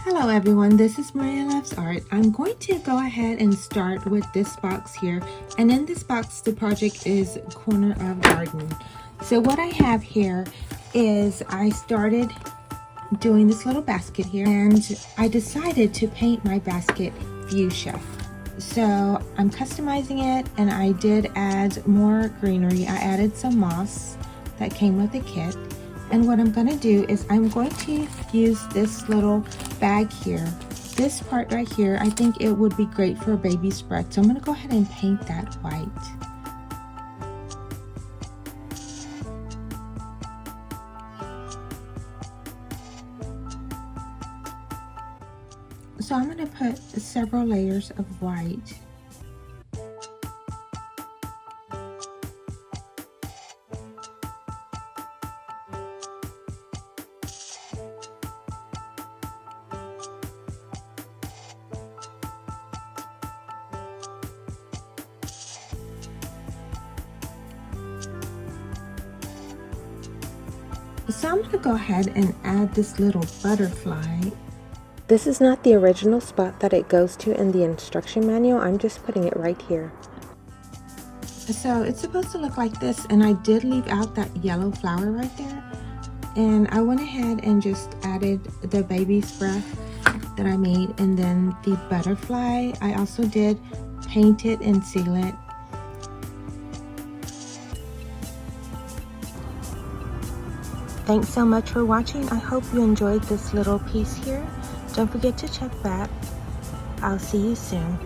Hello everyone, this is Maria Loves Art. I'm going to go ahead and start with this box here. And in this box, the project is Corner of Garden. So what I have here is I started doing this little basket here and I decided to paint my basket fuchsia. So I'm customizing it and I did add more greenery. I added some moss that came with the kit. And what I'm going to do is I'm going to use this little bag here. This part right here, I think it would be great for a baby's breath. So I'm going to go ahead and paint that white. So I'm going to put several layers of white. So I'm going to go ahead and add this little butterfly. This is not the original spot that it goes to in the instruction manual. I'm just putting it right here. So it's supposed to look like this, and I did leave out that yellow flower right there. And I went ahead and just added the baby's breath that I made, and then the butterfly. I also did paint it and seal it. Thanks so much for watching. I hope you enjoyed this little piece here. Don't forget to check back. I'll see you soon.